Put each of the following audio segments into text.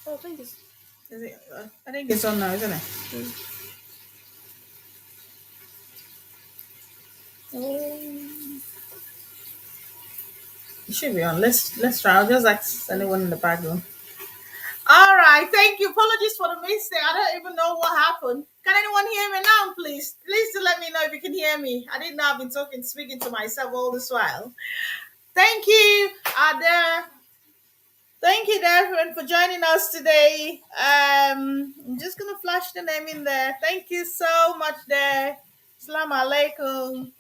Oh, I think it's. Is it, I think it's on now, isn't it? Oh, it should be on. Let's try. I'll just ask anyone in the background. All right, thank you. Apologies for the mistake. I don't even know what happened. Can anyone hear me now, please? Please do let me know if you can hear me. I didn't know I've been speaking to myself all this while. Thank you, Ada. Thank you, everyone, for joining us today. I'm just gonna flash the name in there. Thank you so much, there. Assalamu alaikum.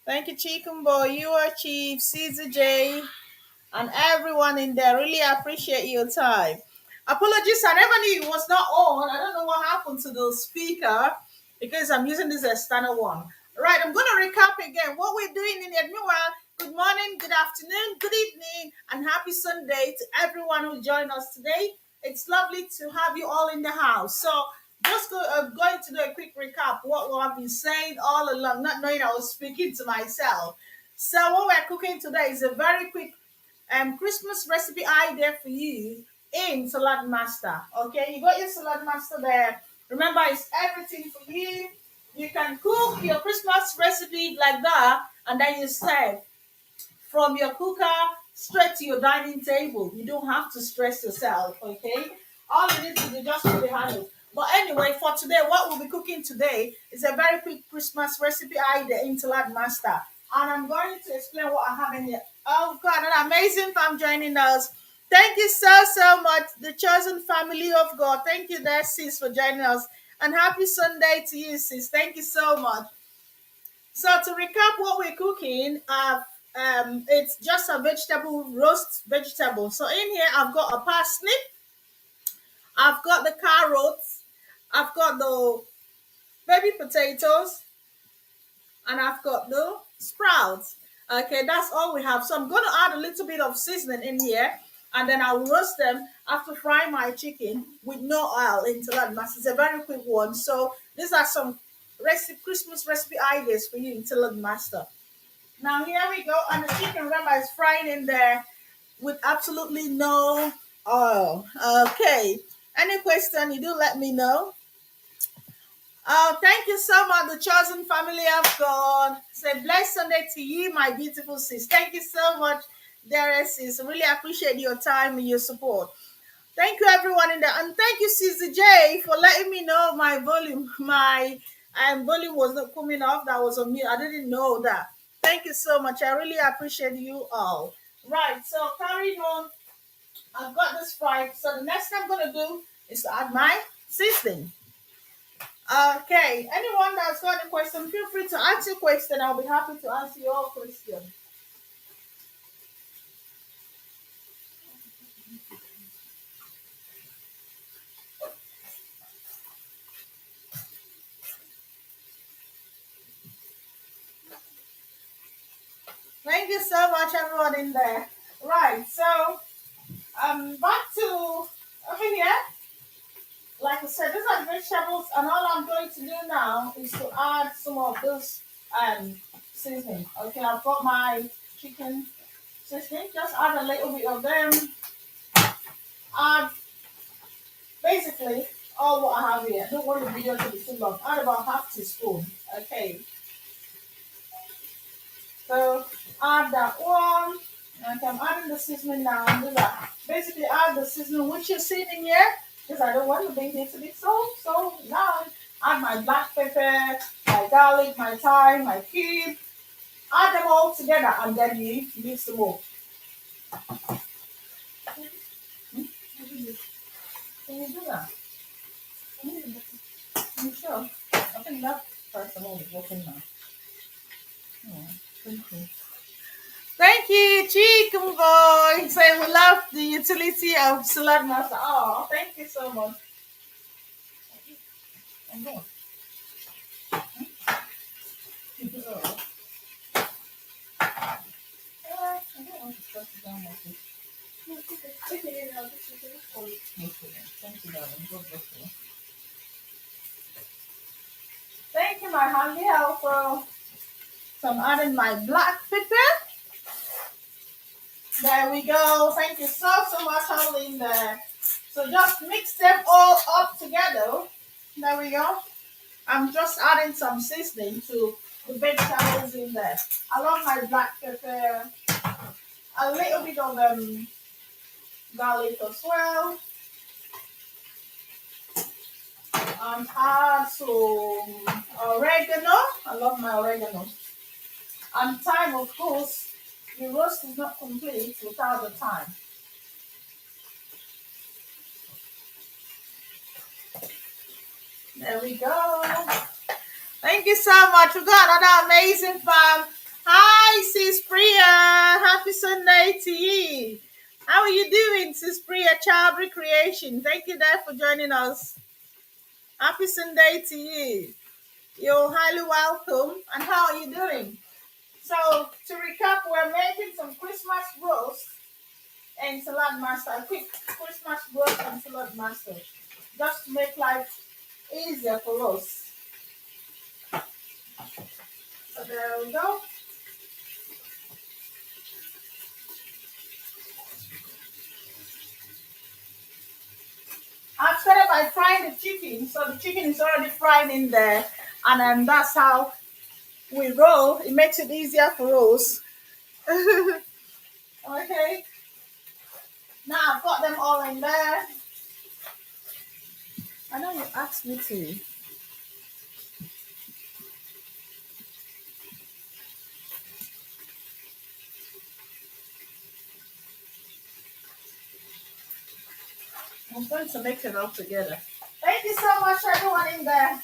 Thank you, Chicken Boy. You are Chief, Caesar J, and everyone in there. Really appreciate your time. Apologies, I never knew it was not on. I don't know what happened to the speaker because I'm using this external one. Right, I'm going to recap again what we're doing in the meanwhile. Good morning, good afternoon, good evening, and happy Sunday to everyone who joined us today. It's lovely to have you all in the house. So, going to do a quick recap what I've been saying all along, not knowing I was speaking to myself. So, what we're cooking today is a very quick Christmas recipe idea for you in Saladmaster. Okay, you got your Saladmaster there. Remember, it's everything for you. You can cook your Christmas recipe like that, and then you serve from your cooker straight to your dining table. You don't have to stress yourself. Okay, all you need to do just put the handle. But anyway, for today, what we'll be cooking today is a very quick Christmas recipe idea in Saladmaster. And I'm going to explain what I have in here. Oh, God, an amazing fam joining us. Thank you so much, the chosen family of God. Thank you there, sis, for joining us. And happy Sunday to you, sis. Thank you so much. So to recap what we're cooking, it's just a vegetable, roast vegetable. So in here, I've got a parsnip, I've got the carrots, I've got the baby potatoes, and I've got the sprouts. Okay, that's all we have. So I'm going to add a little bit of seasoning in here, and then I'll roast them after frying my chicken with no oil into that mass. It's a very quick one. So these are some Christmas recipe ideas for you in Salad Master. Now here we go, and the chicken remember is frying in there with absolutely no oil. Okay. Any question, you do let me know. Oh, thank you so much, the chosen family of God. Say blessed Sunday to you, my beautiful sis. Thank you so much, dear sis. Really appreciate your time and your support. Thank you, everyone in there, and thank you, Caesar J, for letting me know my volume. My volume was not coming off. That was on mute. I didn't know that. Thank you so much. I really appreciate you all. Right. So carrying on, I've got this fried. So the next thing I'm gonna do is to add my seasoning. Okay, anyone that's got a question, feel free to ask your question. I'll be happy to answer your question. Thank you so much, everyone in there. Right, so back to over here. Like I said, these are vegetables, and all I'm going to do now is to add some of this seasoning. Okay, I've got my chicken seasoning. Just add a little bit of them. Add basically all what I have here. I don't want the video to be too long. Add about half teaspoon. Okay. So add that one. And I'm adding the seasoning now. Do that. Basically add the seasoning which you're seeing in here. Because I don't want the baby to be so now. Add my black pepper, my garlic, my thyme, my cube. Add them all together and then you mix them all. Can you do that? You sure? I think that person is working now. Oh, thank you. Thank you, Chicken Boy. Say we love the utility of Saladmaster. Oh, thank you so much. Okay. Oh. I don't want to press it down like this. No, take it out. Thank you, darling. God bless you. Thank you, my handy helper. So I'm adding my black pepper. There we go. Thank you so much, Holly, in there. So just mix them all up together. There we go. I'm just adding some seasoning to the vegetables in there. I love my black pepper, a little bit of garlic as well, and add some oregano. I love my oregano. And thyme, of course, the roast is not complete without the thyme. There we go. Thank you so much. We've got another amazing farm. Hi, Sis Priya. Happy Sunday to you. How are you doing, Sis Priya? Child Recreation. Thank you there for joining us. Happy Sunday to you. You're highly welcome. And how are you doing? So, to recap, we're making some Christmas roast and Saladmaster. A quick Christmas roast and Saladmaster. Just to make life easier for us. So, there we go. I've started by frying the chicken, so the chicken is already fried in there, and then that's how we roll. It makes it easier for us. Okay, now I've got them all in there. I know you asked me to. I'm going to mix it all together. Thank you so much, everyone in there.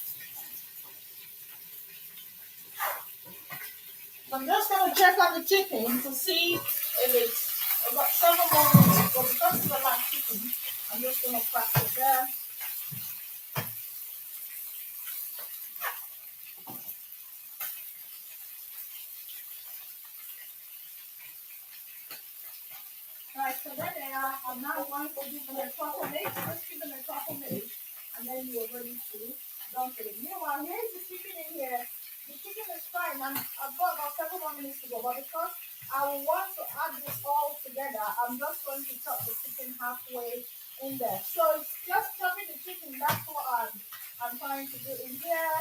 I'm just going to check on the chicken to see if it's. I've got 7 more minutes, but because it's a lot of chicken, I'm just going to crack it there. Right, so there they are. I'm now going to give them a proper mix. Just give them a proper mix, and then you're ready to dump it. Meanwhile, here's the chicken in here. The chicken is fine. I've got about 7 more minutes to go, but because I will want to add this all together, I'm just going to chop the chicken halfway in there. So it's just chopping the chicken. That's what I'm trying to do in here.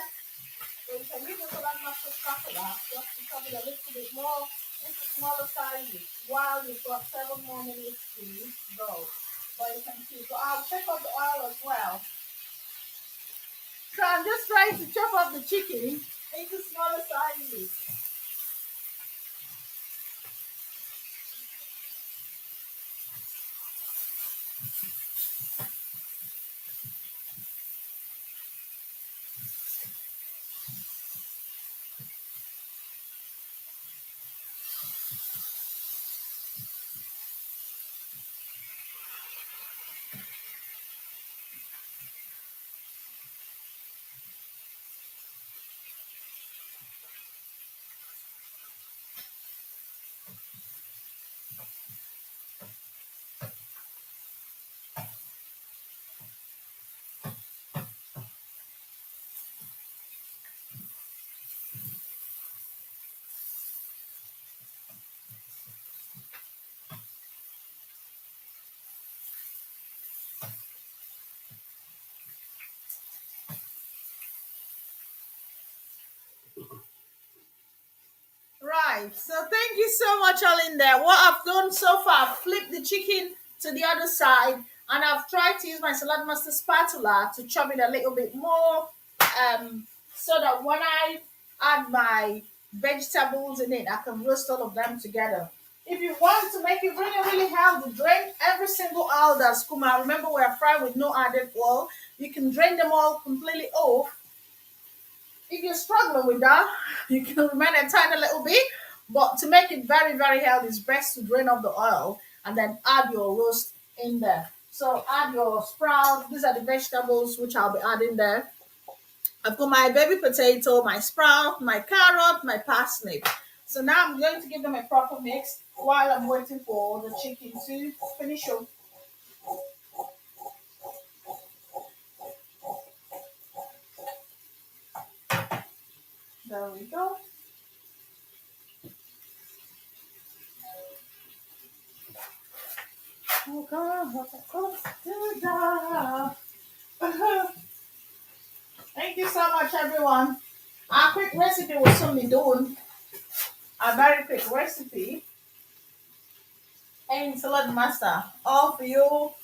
So you can use the Saladmaster spatula just to chop it a little bit more into smaller sizes while you've got 7 more minutes to go. But you can see. So I'll take off the oil as well. So I'm just trying to chop up the chicken into smaller sizes. Right. So thank you so much, all in there. What I've done so far, I've flipped the chicken to the other side, and I've tried to use my Saladmaster spatula to chop it a little bit more, so that when I add my vegetables in it, I can roast all of them together. If you want to make it really, really healthy, drain every single oil that's come out. Remember, we're fried with no added oil. You can drain them all completely off. If you're struggling with that, you can remain a tiny little bit. But to make it very, very healthy, it's best to drain off the oil and then add your roast in there. So add your sprout. These are the vegetables which I'll be adding there. I've got my baby potato, my sprout, my carrot, my parsnip. So now I'm going to give them a proper mix while I'm waiting for the chicken to finish up. There we go. Okay, Thank you so much, everyone. Our quick recipe will soon be done. A very quick recipe. And salad master, all for your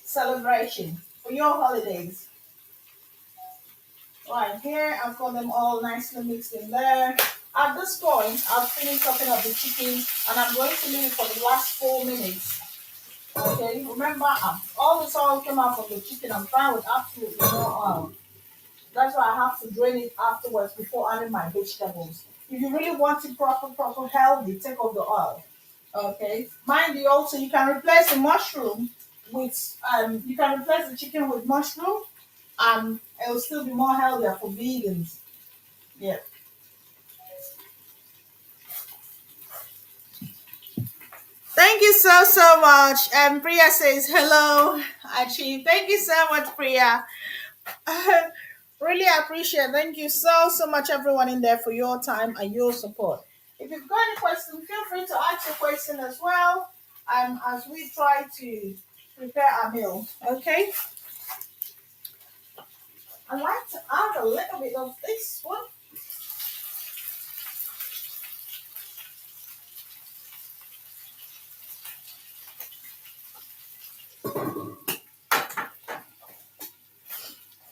celebration, for your holidays. Right here, I've got them all nicely mixed in there. At this point, I've finished chopping up the chicken and I'm going to leave it for the last 4 minutes. Okay, remember, all the oil came out from the chicken. I'm fine with absolutely no oil. That's why I have to drain it afterwards before adding my vegetables. If you really want it proper healthy, take off the oil. Okay. Mind you, also you can replace the mushroom with you can replace the chicken with mushroom, and it will still be more healthier for vegans. Yeah. Thank you so much. And Priya says hello, Achieve. Thank you so much, Priya. Really appreciate. Thank you so much, everyone in there, for your time and your support. If you've got any questions, feel free to ask your question as well. As we try to prepare our meal. Okay. I like to add a little bit of this one.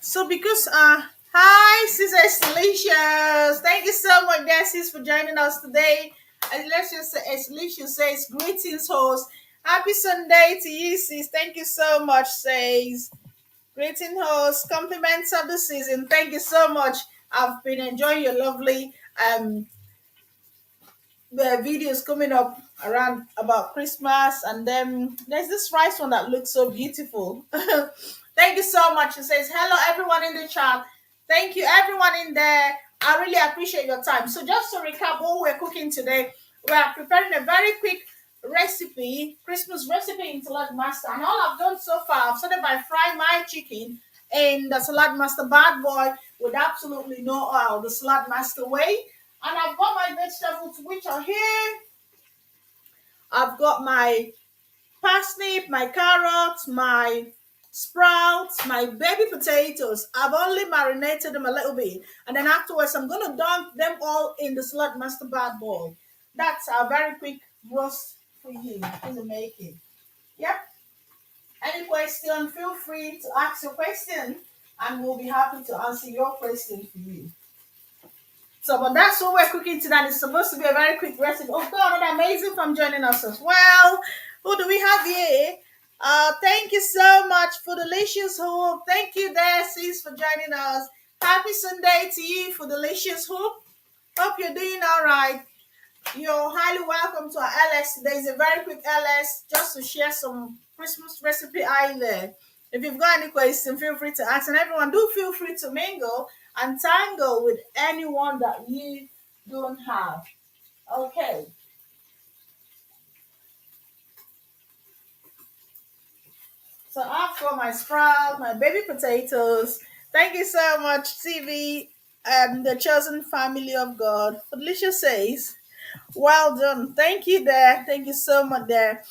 So because hi Sis Delicious. Thank you so much, guys, sis, for joining us today. As Delicious says, greetings, host. Happy Sunday to you, sis. Thank you so much, says. Greeting host, compliments of the season. Thank you so much. I've been enjoying your lovely the videos coming up around about Christmas, and then there's this rice one that looks so beautiful. Thank you so much. It says hello everyone in the chat. Thank you everyone in there. I really appreciate your time. So just to recap what we're cooking today, we are preparing a very quick recipe, Christmas recipe in Salad Master. And all I've done so far, I've started by frying my chicken in the Salad Master bad boy with absolutely no oil, the Salad Master way. And I've got my vegetables, which are here. I've got my parsnip, my carrots, my sprouts, my baby potatoes. I've only marinated them a little bit. And then afterwards, I'm going to dump them all in the Salad Master bad boy. That's a very quick roast for you in the making. Yep. Any question, feel free to ask your question, and we'll be happy to answer your question for you. So, but that's what we're cooking tonight. It's supposed to be a very quick recipe. Oh, God, another amazing from joining us as well. Who do we have here? Thank you so much for Delicious Hope. Thank you there, sis, for joining us. Happy Sunday to you for Delicious Hope. Hope you're doing all right. You're highly welcome to our LS. Today is a very quick LS just to share some Christmas recipe either. If you've got any questions, feel free to ask. And everyone, do feel free to mingle and tangle with anyone that you don't have. Okay. So I've got my sprout, my baby potatoes. Thank you so much, CV, and the chosen family of God. Felicia says, well done. Thank you there. Thank you so much there.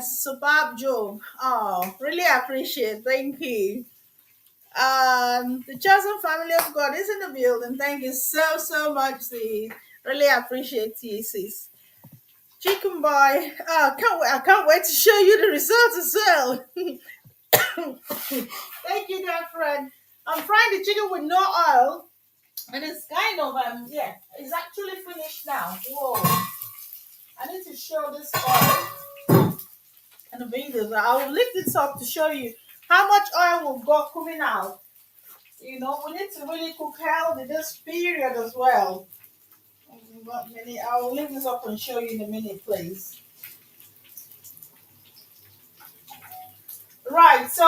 Superb job. Oh, really appreciate. Thank you. The chosen family of God is in the building. Thank you so much, sis. Really appreciate you, sis. Chicken boy. Oh, I can't wait to show you the results as well. Thank you, dear friend. I'm frying the chicken with no oil, and it's kind of yeah, it's actually finished now. Whoa! I need to show this oil and the videos. I will lift this up to show you how much oil we've got coming out. You know, we need to really cook healthy this period as well. I will leave this up and show you in a minute, please. Right, so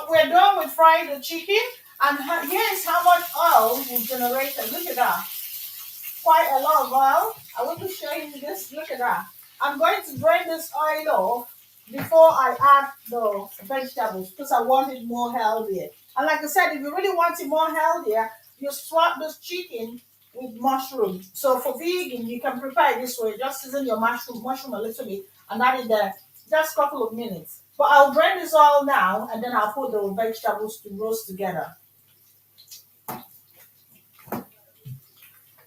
we're done with frying the chicken, and here's how much oil we generated. Look at that, quite a lot of oil. I will be showing you this. Look at that. I'm going to drain this oil off before I add the vegetables because I want it more healthier. And like I said, if you really want it more healthier, you swap this chicken with mushroom. So for vegan, you can prepare it this way. Just season your mushroom a little bit and add it there. Just a couple of minutes. But I'll drain this oil now and then I'll put the vegetables to roast together.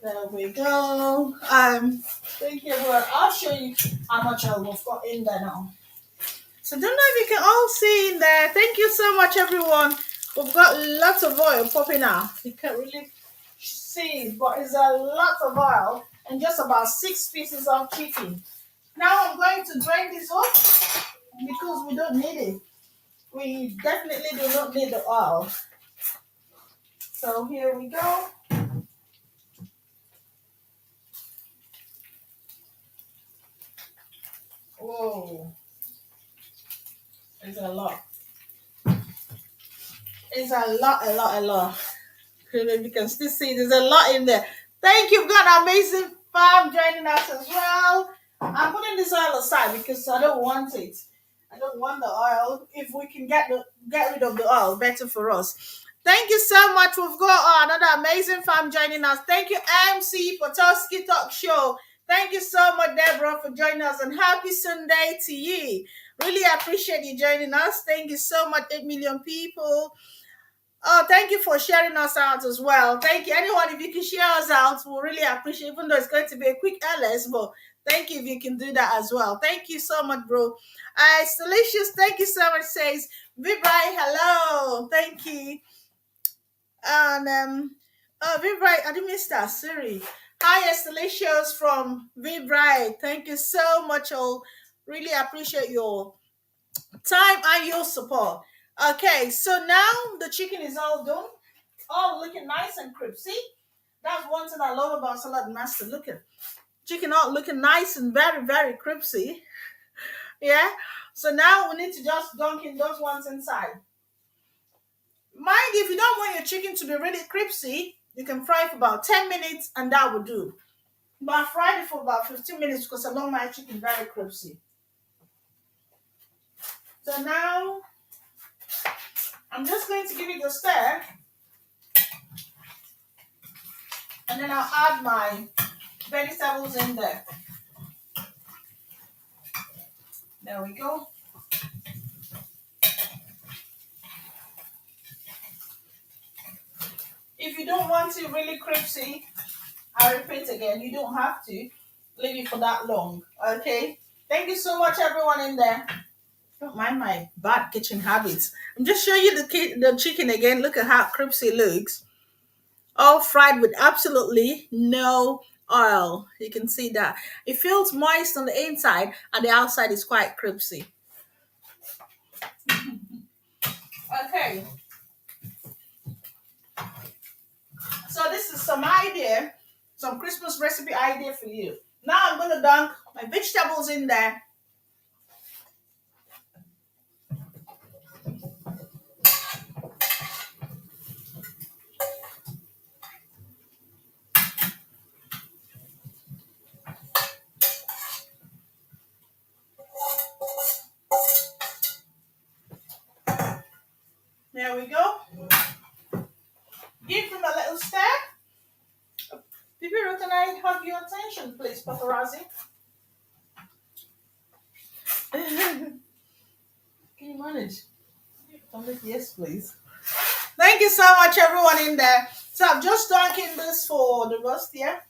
There we go. Thank you, everyone. I'll show you how much oil we've got in there now. So don't know if you can all see in there. Thank you so much, everyone. We've got lots of oil popping out. You can't really see, but it's a lot of oil and just about 6 pieces of chicken. Now I'm going to drain this off because we don't need it. We definitely do not need the oil. So here we go. Whoa, it's a lot. It's a lot. You can still see there's a lot in there. Thank you. We've got an amazing farm joining us as well. I'm putting this oil aside because I don't want it. I don't want the oil. If we can get rid of the oil, better for us. Thank you so much. We've got another amazing farm joining us. Thank you, MC Potoski Talk Show. Thank you so much, Deborah, for joining us, and happy Sunday to you. Really appreciate you joining us. Thank you so much, 8 million people. Oh, thank you for sharing us out as well. Thank you. Anyone, if you can share us out, we'll really appreciate it, even though it's going to be a quick LS, but thank you if you can do that as well. Thank you so much, bro. Delicious, thank you so much, says Vibrai, hello. Thank you. And Vibrai, I didn't miss that. Sorry. Hi, Delicious from Vibrai. Thank you so much, all. Really appreciate your time and your support. Okay, so now the chicken is all done, all looking nice and crispy. That's one thing I love about Saladmaster. Look at chicken all looking nice and very, very crispy. Yeah. So now we need to just dunk in those ones inside. Mind if you don't want your chicken to be really crispy, you can fry it for about 10 minutes and that will do. But I fried it for about 15 minutes because I don't my chicken very crispy. So now I'm just going to give it a stir. And then I'll add my vegetables in there. There we go. If you don't want it really crispy, I repeat again, you don't have to leave it for that long. Okay? Thank you so much, everyone in there. Don't mind my bad kitchen habits. I'm just showing you the chicken again. Look at how crispy it looks. All fried with absolutely no oil. You can see that. It feels moist on the inside and the outside is quite crispy. Okay. So this is some idea, some Christmas recipe idea for you. Now I'm going to dunk my vegetables in there. There we go. Give them a little stir. Pipiro, can I have your attention, please, paparazzi? Can you manage? Yes, please. Thank you so much, everyone in there. So I'm just dunking this for the roast here.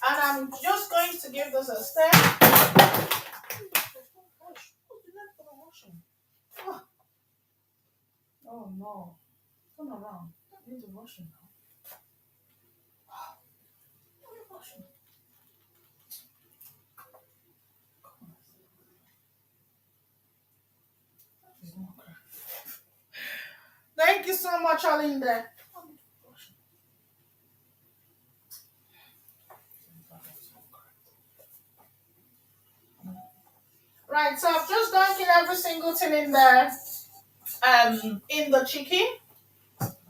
And I'm just going to give this a stir. Oh no. Turn around. I need to wash it now. Thank you so much, all in there. Right, so I've just dunking every single thing in there, in the chicken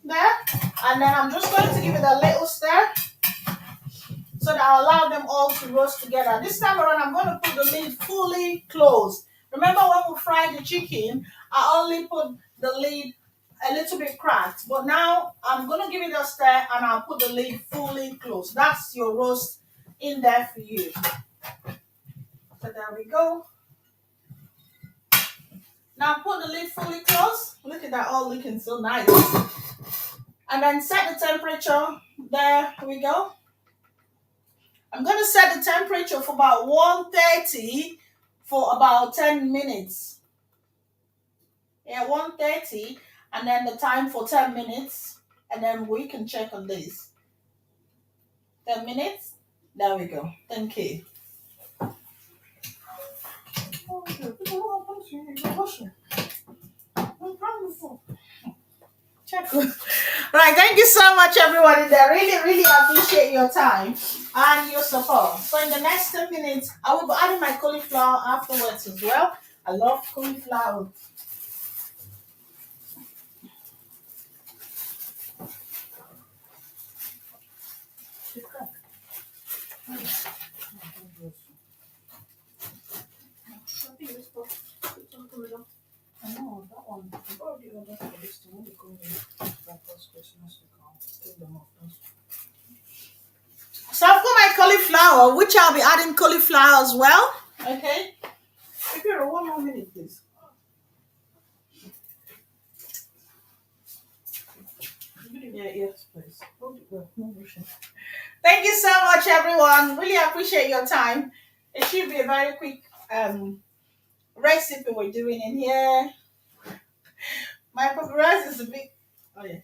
there, and then I'm just going to give it a little stir so that I'll allow them all to roast together. This time around, I'm going to put the lid fully closed. Remember when we fried the chicken, I only put the lid a little bit cracked, but now I'm going to give it a stir and I'll put the lid fully closed. That's your roast in there for you. So there we go. Now put the lid fully closed. Look at that, all looking so nice. And then set the temperature. There we go. I'm going to set the temperature for about 130 for about 10 minutes. Yeah, 130, and then the time for 10 minutes, and then we can check on this. 10 minutes. There we go. Thank you. Check. Right, thank you so much, everyone. I really, really appreciate your time and your support. So in the next 10 minutes, I will be adding my cauliflower afterwards as well. I love cauliflower. I know that one. I've already ordered for this to only go in that was Christmas to come. Take them off. So I've got my cauliflower, which I'll be adding cauliflower as well. Okay. Here, one more minute, please. Yeah, yes, please. Hold it well. No rushing. Thank you so much, everyone. Really appreciate your time. It should be a very quick recipe we're doing in here. My rice is a bit. Oh yeah.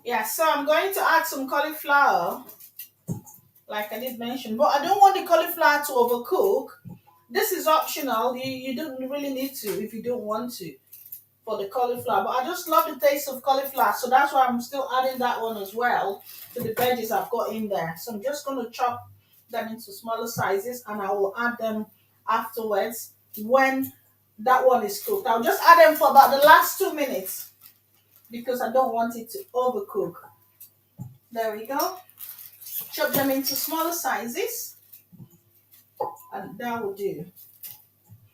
Yeah. So I'm going to add some cauliflower, like I did mention, but I don't want the cauliflower to overcook. This is optional. You don't really need to if you don't want to for the cauliflower. But I just love the taste of cauliflower, so that's why I'm still adding that one as well to the veggies I've got in there. So I'm just going to chop them into smaller sizes, and I will add them afterwards when that one is cooked. I'll just add them for about the last 2 minutes because I don't want it to overcook. There we go. Chop them into smaller sizes, and that will do.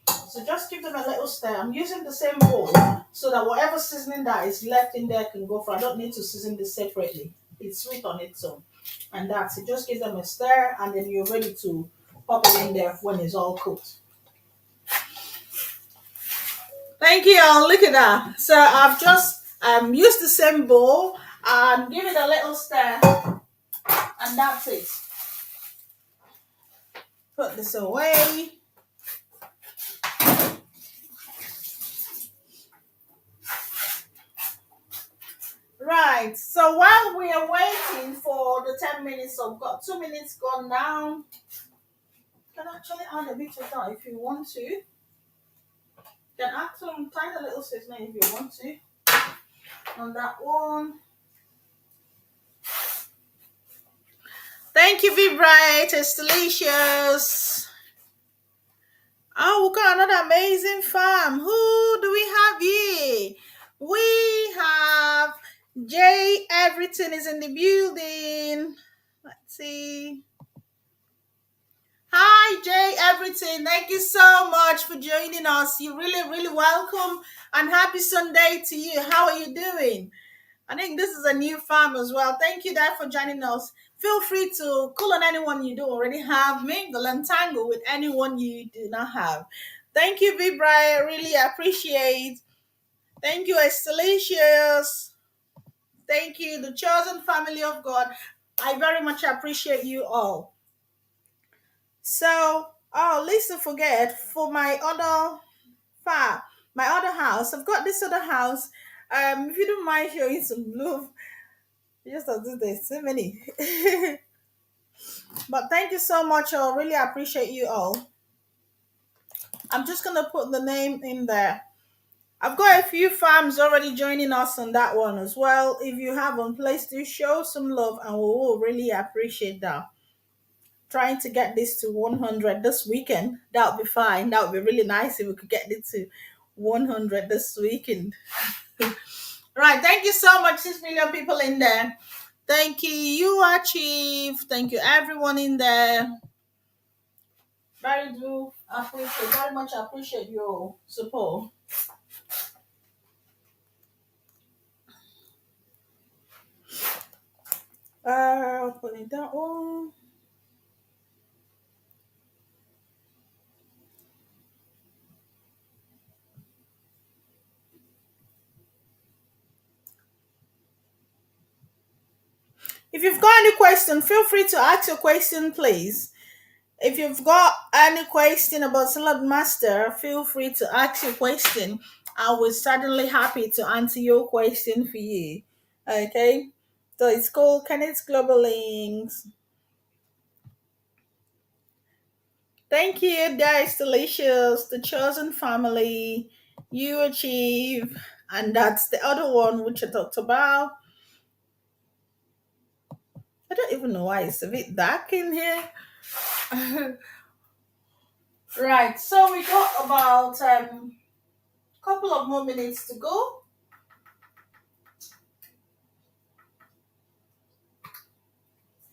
So just give them a little stir. I'm using the same bowl so that whatever seasoning that is left in there can go for. I don't need to season this separately. It's sweet on its own. And that's it. Just give them a stir, and then you're ready to pop it in there when it's all cooked. Thank you all. Look at that. So I've just used the same bowl and give it a little stir, and that's it. Put this away. Right, so while we are waiting for the 10 minutes, so we've got 2 minutes gone now. You can actually add a bit of that if you want to. You can add some tiny little seasoning if you want to on that one. Thank you, Be Bright. It's delicious. Oh, we got another amazing farm. Who do we have here? We have Jay. Everything is in the building. Let's see. Hi, Jay. Everything. Thank you so much for joining us. You're really, really welcome. And happy Sunday to you. How are you doing? I think this is a new farm as well. Thank you, Dad, for joining us. Feel free to call on anyone you do already have, mingle and tangle with anyone you do not have. Thank you, Vibra. I really appreciate. Thank you, Estelicious. Thank you, the chosen family of God. I very much appreciate you all. So, oh, listen, forget for my other farm, my other house. I've got this other house. If you don't mind showing some love, just as there's so many. But thank you so much. I really appreciate you all. I'm just gonna put the name in there. I've got a few farms already joining us on that one as well. If you haven't, please do show some love, and we will really appreciate that. Trying to get this to 100 this weekend. That would be fine. That would be really nice if we could get it to 100 this weekend. Right. Thank you so much, 6 million people in there. Thank you, you are Chief. Thank you, everyone in there. Very much appreciate your support. Put it that one. If you've got any question, feel free to ask your question, please. If you've got any question about Salad Master, feel free to ask your question. I was certainly happy to answer your question for you. Okay. So it's called Kenneth's Global Links. Thank you, guys. Delicious, the chosen family, you achieve, and that's the other one which I talked about. I don't even know why it's a bit dark in here. Right, so we got about couple of more minutes to go.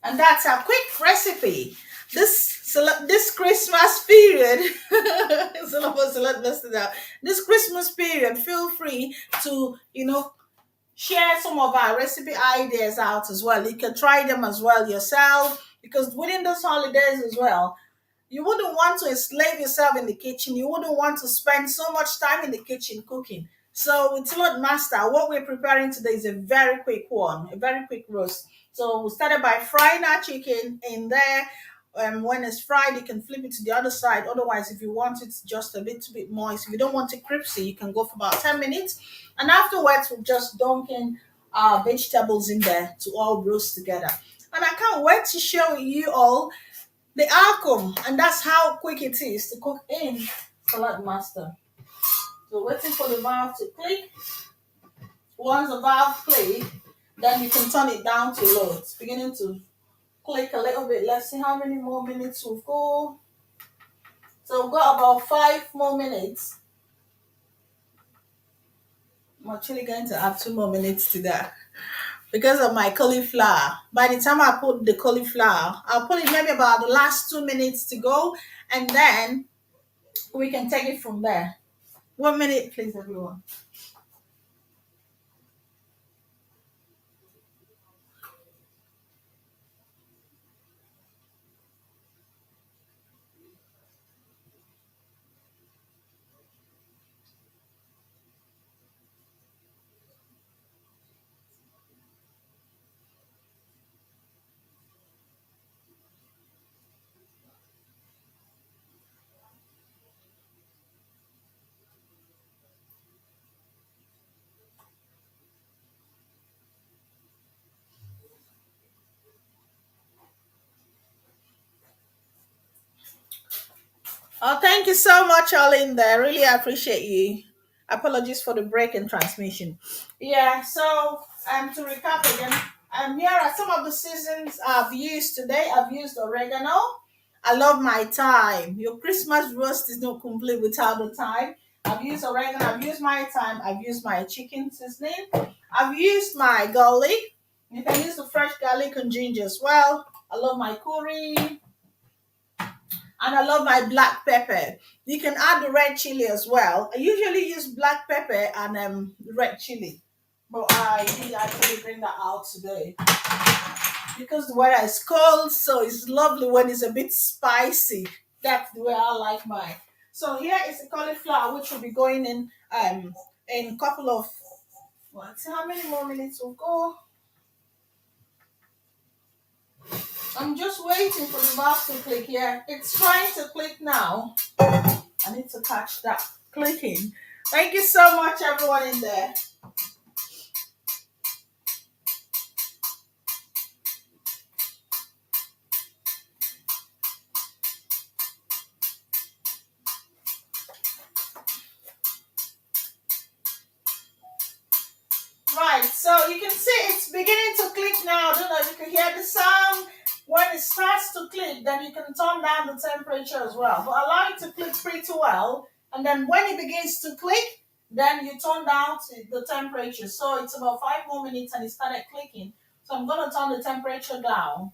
And that's a quick recipe. This Christmas period, it's all about Saladmaster now. This Christmas period, feel free to share some of our recipe ideas out as well. You can try them as well yourself because within those holidays as well, you wouldn't want to enslave yourself in the kitchen. You wouldn't want to spend so much time in the kitchen cooking. So with Lord Master, what we're preparing today is a very quick one, a very quick roast. So we started by frying our chicken in there. When it's fried, you can flip it to the other side. Otherwise, if you want it just a little bit moist, if you don't want it crispy, you can go for about 10 minutes. And afterwards, we're just dunking our vegetables in there to all roast together. And I can't wait to show you all the outcome, and that's how quick it is to cook in Salad Master. So waiting for the valve to click. Once the valve click, then you can turn it down to low. It's beginning to click a little bit. Let's see how many more minutes we've got. So we've got about 5 more minutes. I'm actually going to add 2 more minutes to that because of my cauliflower. By the time I put the cauliflower, I'll put it maybe about the last 2 minutes to go, and then we can take it from there. 1 minute, please, everyone. Oh, thank you so much, all in there. Really appreciate you. Apologies for the break in transmission. Yeah, so to recap again, here are some of the seasons I've used today. I've used oregano. I love my thyme. Your Christmas roast is not complete without the thyme. I've used oregano, I've used my thyme, I've used my chicken seasoning, I've used my garlic. You can use the fresh garlic and ginger as well. I love my curry, and I love my black pepper. You can add the red chili as well. I usually use black pepper and red chili, but I did actually bring that out today because the weather is cold, so it's lovely when it's a bit spicy. That's the way I like mine. So here is the cauliflower, which will be going in a couple of. Let's see how many more minutes will go. I'm just waiting for the mouse to click here. It's trying to click now. I need to catch that clicking. Thank you so much, everyone in there. Right, so you can see it's beginning to click now. I don't know if you can hear the sound. When it starts to click, then you can turn down the temperature as well. But allow it to click pretty well. And then when it begins to click, then you turn down to the temperature. So it's about 5 more minutes and it started clicking. So I'm going to turn the temperature down.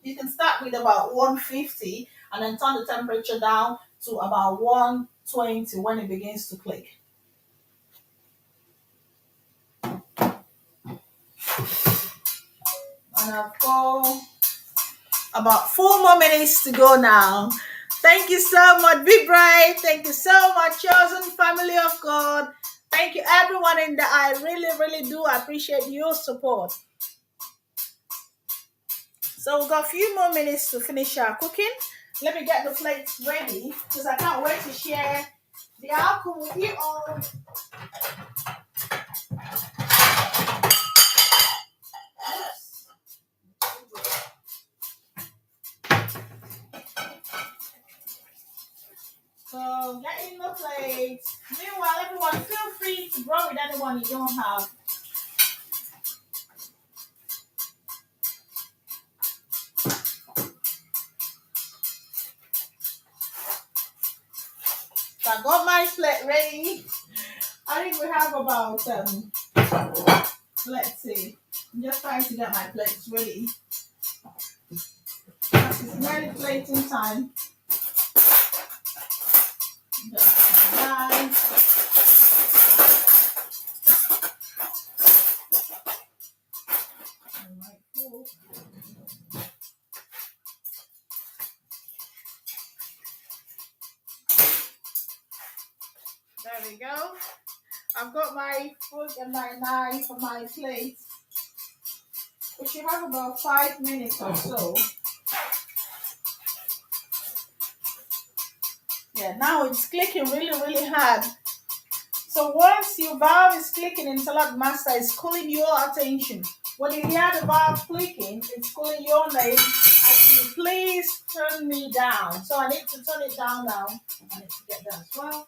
You can start with about 150 and then turn the temperature down to about 120 when it begins to click. And I've got about 4 more minutes to go now. Thank you so much. Be bright. Thank you so much, chosen family of God. Thank you, everyone in there. I really, really do appreciate your support. So we've got a few more minutes to finish our cooking. Let me get the plates ready because I can't wait to share the outcome with you all. So get in the plate. Meanwhile, everyone, feel free to grow with anyone you don't have. So I got my plate ready. I think we have about let's see. I'm just trying to get my plates ready. It's nearly plating time. There we go. I've got my fork and my knife on my plate. We should have about 5 minutes or so. Yeah, now it's clicking really hard. So once your valve is clicking in Saladmaster, it's calling your attention. When you hear the valve clicking, it's calling your name. Actually, please turn me down. So I need to turn it down now. I need to get that as well.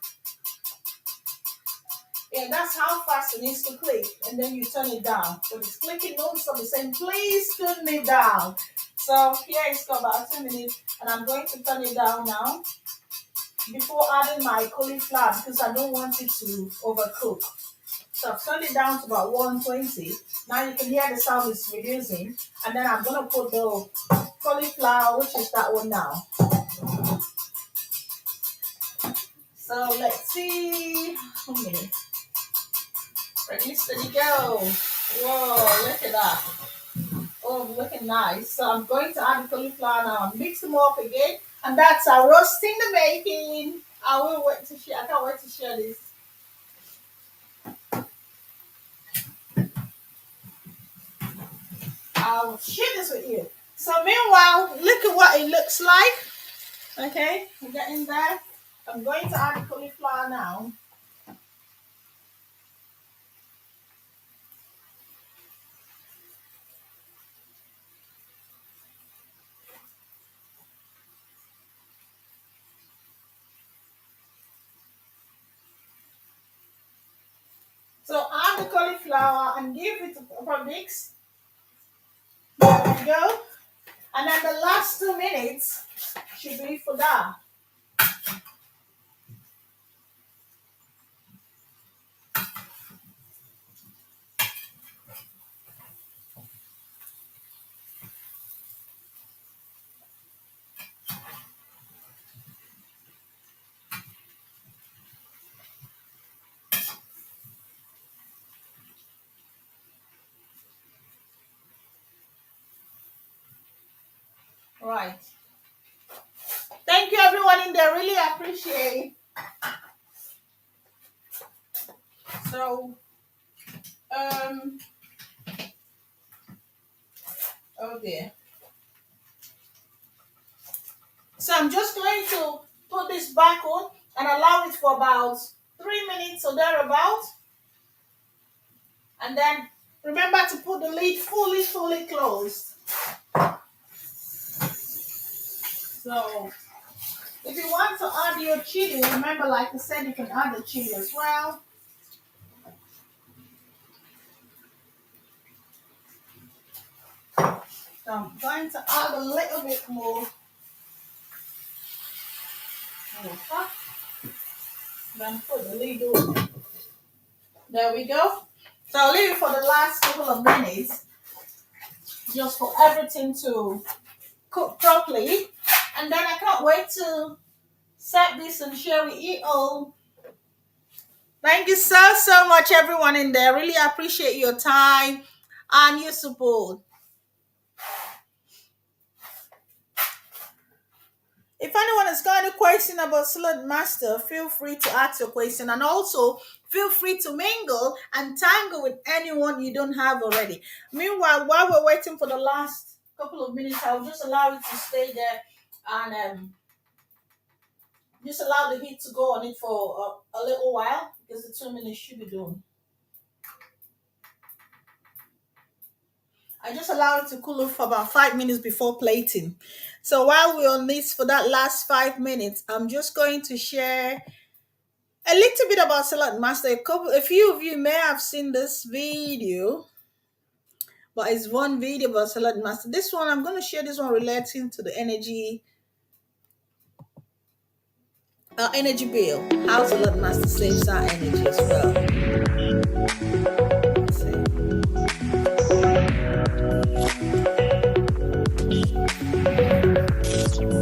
Yeah, that's how fast it needs to click. And then you turn it down. When it's clicking non-stop, it's saying, please turn me down. So here it's got about 2 minutes. And I'm going to turn it down now before adding my cauliflower because I don't want it to overcook. So I've turned it down to about 120. Now you can hear the sound is reducing. And then I'm going to put the cauliflower, which is that one now. So let's see. 1 minute. Ready, steady, go. Whoa, look at that. Oh, looking nice. So I'm going to add the cauliflower now. Mix them up again. And that's our roasting the bacon. I will wait to share. I can't wait to share this. I'll share this with you. So meanwhile, look at what it looks like. Okay, we're getting there. I'm going to add the cauliflower now. So add the cauliflower and give it a mix. There we go. And then the last 2 minutes should be for that. Right. Thank you everyone in there. Really appreciate. So oh dear. So I'm just going to put this back on and allow it for about 3 minutes or thereabout. And then remember to put the lid fully closed. So if you want to add your chili, remember, like I said, you can add the chili as well. So I'm going to add a little bit more. Then put the lid on. There we go. So I'll leave it for the last couple of minutes, just for everything to cook properly. And then I can't wait to set this and share with you all. Thank you so much, everyone in there. Really appreciate your time and your support. If anyone has got any question about Saladmaster, feel free to ask your question. And also, feel free to mingle and tangle with anyone you don't have already. Meanwhile, while we're waiting for the last couple of minutes. I'll just allow it to stay there and just allow the heat to go on it for a little while because the 2 minutes should be done. I just allow it to cool off for about 5 minutes before plating. So while we're on this for that last 5 minutes, I'm just going to share a little bit about Saladmaster. A few of you may have seen this video, but it's one video about Saladmaster. This one, I'm going to share this one relating to the energy bill. How Saladmaster saves our energy as well.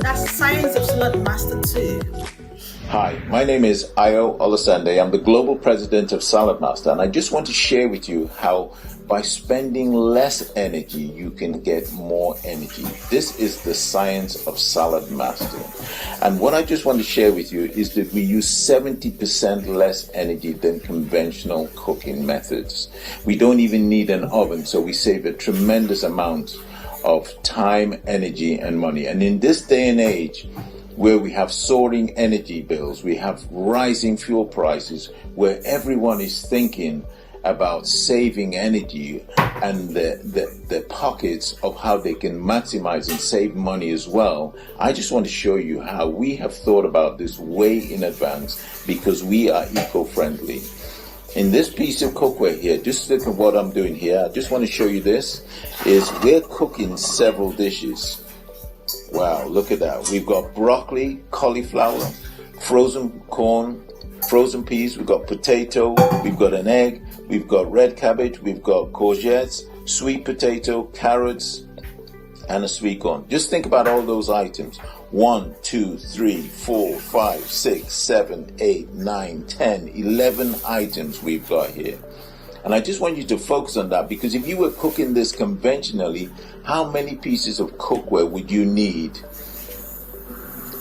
That's the science of Saladmaster too. Hi, my name is Ayo Olasande. I'm the Global President of Saladmaster, and I just want to share with you how by spending less energy, you can get more energy. This is the science of Saladmaster. And what I just want to share with you is that we use 70% less energy than conventional cooking methods. We don't even need an oven, so we save a tremendous amount of time, energy, and money. And in this day and age, where we have soaring energy bills, we have rising fuel prices, where everyone is thinking about saving energy and the pockets of how they can maximize and save money as well. I just want to show you how we have thought about this way in advance because we are eco-friendly. In this piece of cookware here, just look at what I'm doing here. I just want to show you this, is we're cooking several dishes. Wow, look at that. We've got broccoli, cauliflower, frozen corn, frozen peas, we've got potato, we've got an egg, we've got red cabbage, we've got courgettes, sweet potato, carrots, and a sweet corn. Just think about all those items. 1, 2, 3, 4, 5, 6, 7, 8, 9, 10, 11 items we've got here. And I just want you to focus on that, because if you were cooking this conventionally, how many pieces of cookware would you need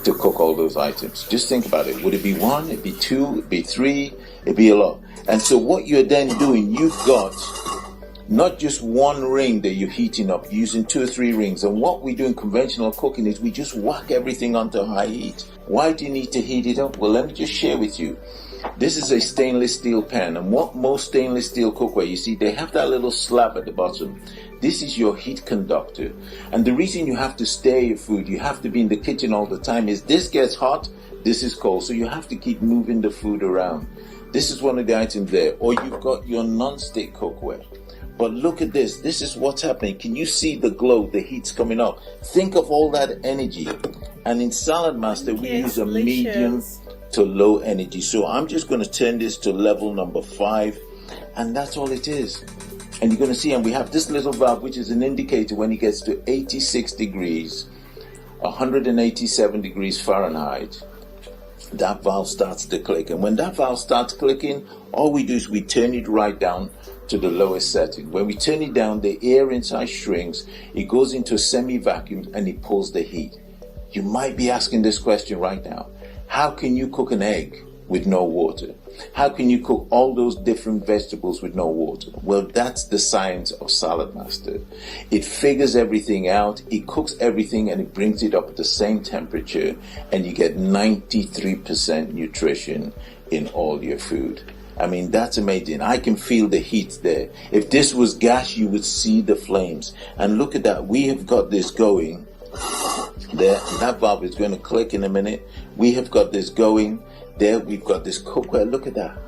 to cook all those items? Just think about it. Would it be 1? It'd be 2? It'd be 3? It'd be a lot. And so what you're then doing, you've got not just one ring that you're heating up, using 2 or 3 rings. And what we do in conventional cooking is we just whack everything onto high heat. Why do you need to heat it up? Well, let me just share with you. This is a stainless steel pan, and what most stainless steel cookware, you see, they have that little slab at the bottom. This is your heat conductor. And the reason you have to stir your food, you have to be in the kitchen all the time, is this gets hot, this is cold. So you have to keep moving the food around. This is one of the items there. Or you've got your non-stick cookware. But look at this. This is what's happening. Can you see the glow? The heat's coming up. Think of all that energy. And in Saladmaster, we use a medium to low energy. So I'm just going to turn this to level number 5. And that's all it is. And you're going to see, and we have this little valve, which is an indicator when it gets to 86 degrees, 187 degrees Fahrenheit. That valve starts to click. And when that valve starts clicking, all we do is we turn it right down to the lowest setting. When we turn it down, the air inside shrinks, it goes into a semi-vacuum, and it pulls the heat. You might be asking this question right now. How can you cook an egg with no water? How can you cook all those different vegetables with no water? Well, that's the science of Saladmaster. It figures everything out, it cooks everything, and it brings it up at the same temperature, and you get 93% nutrition in all your food. I mean, that's amazing. I can feel the heat there. If this was gas, you would see the flames. And look at that. We have got this going there. That valve is going to click in a minute. We have got this going there. We've got this cookware. Look at that.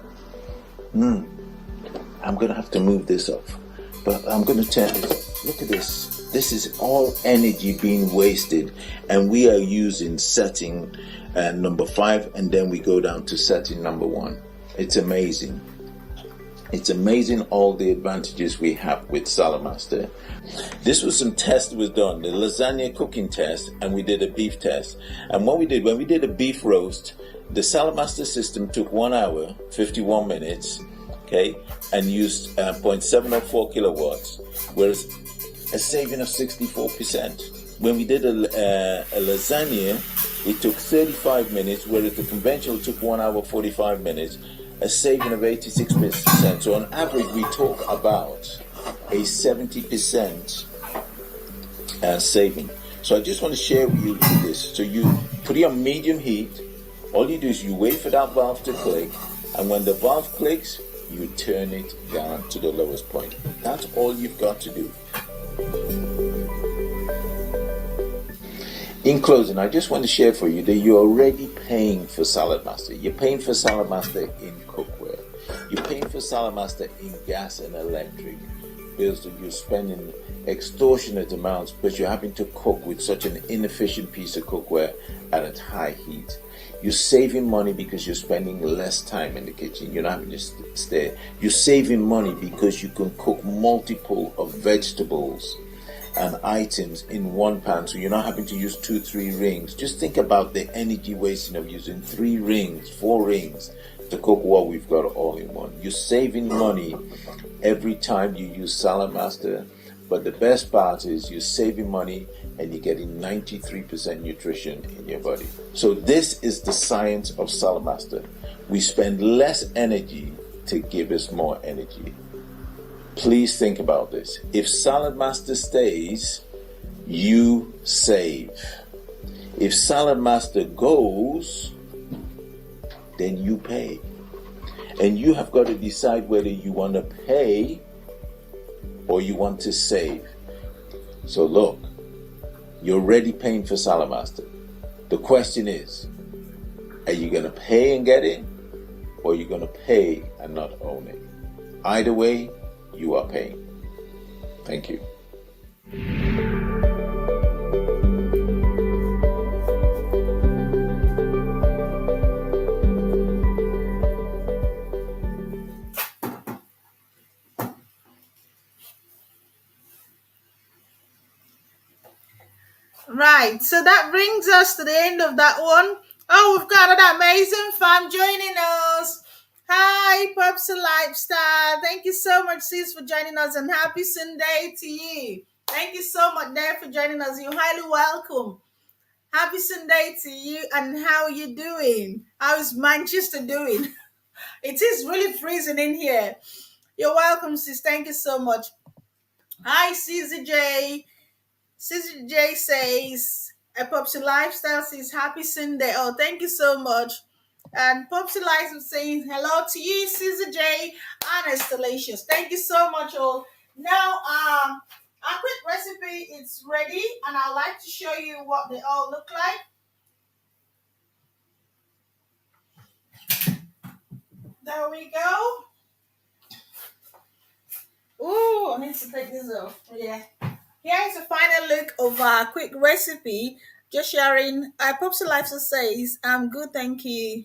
I'm going to have to move this off, but I'm going to turn this. Look at this. This is all energy being wasted, and we are using setting number 5, and then we go down to setting number 1. It's amazing. It's amazing all the advantages we have with Saladmaster. This was some test that was done, the lasagna cooking test, and we did a beef test. And what we did, when we did a beef roast, the Saladmaster system took 1 hour, 51 minutes, okay, and used 0.704 kilowatts, whereas a saving of 64%. When we did a lasagna, it took 35 minutes, whereas the conventional took 1 hour, 45 minutes, a saving of 86%. So on average, we talk about a 70% and saving. So I just want to share with you this. So you put it on medium heat. All you do is you wait for that valve to click, and when the valve clicks, you turn it down to the lowest point. That's all you've got to do. In closing, I just want to share for you that you're already paying for Saladmaster. You're paying for Saladmaster in cookware. You're paying for Saladmaster in gas and electric bills that you're spending extortionate amounts because you're having to cook with such an inefficient piece of cookware at a high heat. You're saving money because you're spending less time in the kitchen. You're not having to stay. You're saving money because you can cook multiple of vegetables and items in one pan, so you're not having to use 2-3 rings. Just think about the energy wasting of using 3 rings, 4 rings to cook what we've got all in one. You're saving money every time you use Saladmaster, but the best part is you're saving money and you're getting 93% nutrition in your body. So this is the science of Saladmaster. We spend less energy to give us more energy. Please think about this. If Saladmaster stays, you save. If Saladmaster goes, then you pay. And you have got to decide whether you want to pay or you want to save. So look, you're already paying for Saladmaster. The question is, are you going to pay and get it, or are you going to pay and not own it? Either way, you are paying. Thank you. Right, so that brings us to the end of that one. Oh, we've got an amazing fam joining us. Hi, Pops and Lifestyle. Thank you so much, sis, for joining us, and happy Sunday to you. Thank you so much there for joining us. You're highly welcome. Happy Sunday to you, and how are you doing? How is Manchester doing? It is really freezing in here. You're welcome, sis. Thank you so much. Hi, CZJ. CJ says, a Popsy Lifestyle says, happy Sunday. Oh, thank you so much. And Popsy Lifestyle saying, hello to you, CJ and Installations. Thank you so much, all. Now, a quick recipe is ready, and I'd like to show you what they all look like. There we go. Ooh, I need to take this off. Yeah. Here's a final look of our quick recipe. Just sharing. Popsy Lifestyle says, I'm good, thank you.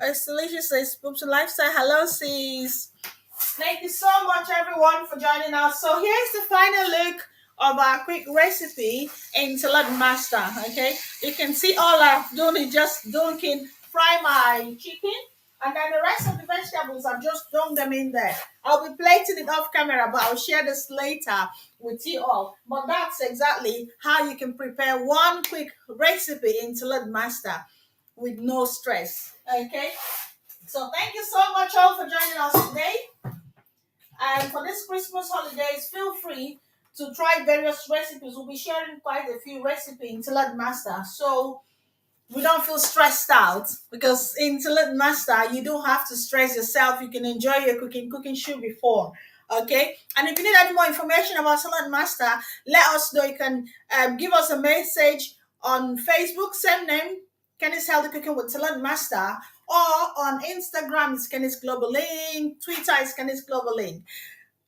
Installation says, Popsy Lifestyle, hello, sis. Thank you so much, everyone, for joining us. So here's the final look of our quick recipe in Saladmaster. Okay, you can see all I've done is just dunking, fry my chicken, and then the rest of the vegetables I've just dunked them in there. I'll be plating it off camera, but I'll share this later with you all. But that's exactly how you can prepare one quick recipe in Saladmaster with no stress. Okay, so thank you so much all for joining us today. And for this Christmas holidays, feel free to try various recipes. We'll be sharing quite a few recipes in Salad Master, so we don't feel stressed out, because in Salad Master, you don't have to stress yourself. You can enjoy your cooking. Cooking should be fun. Okay, and if you need any more information about Salad Master, let us know. You can give us a message on Facebook, same name, Kenny's Healthy Cooking with Salad Master, or on Instagram, it's Kenny's Global Link, Twitter is Kenny's Global Link.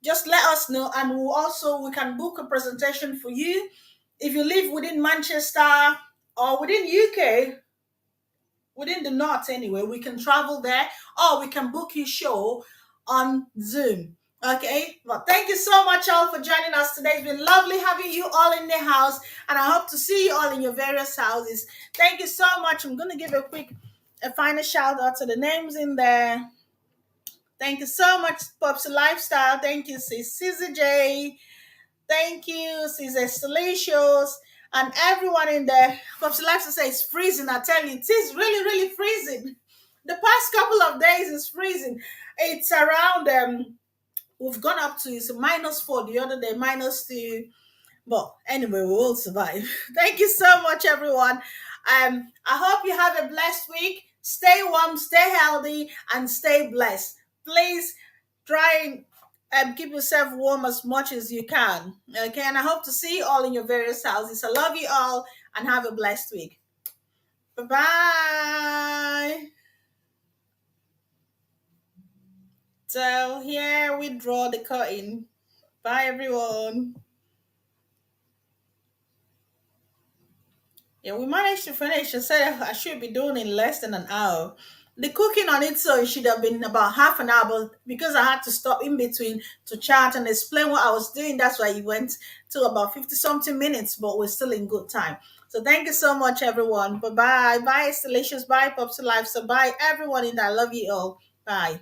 Just let us know, and we can book a presentation for you. If you live within Manchester or within UK, within the north anyway, we can travel there, or we can book your show on Zoom. Okay, well, thank you so much all for joining us today. It's been lovely having you all in the house, and I hope to see you all in your various houses. Thank you so much. I'm going to give a final shout out to the names in there. Thank you so much, Pops Lifestyle. Thank you, Sis Caesar J. Thank you, Caesar Stellacious, and everyone in there. Pops Lifestyle says it's freezing. I tell you, it is really, really freezing. The past couple of days is freezing. It's around we've gone up to, it's -4 the other day, -2, But anyway, we will survive. Thank you so much, everyone. I hope you have a blessed week. Stay warm, stay healthy, and stay blessed. Please try and keep yourself warm as much as you can. Okay, and I hope to see you all in your various houses. I love you all and have a blessed week. Bye bye. So here we draw the curtain. Bye, everyone. Yeah, we managed to finish. I said I should be doing in less than an hour. The cooking on its own should have been about half an hour, but because I had to stop in between to chat and explain what I was doing, that's why it went to about 50 something minutes, but we're still in good time. So thank you so much, everyone. Bye bye. Bye, Stellacious. Bye, Pops to Life. So bye, everyone in there. I love you all. Bye.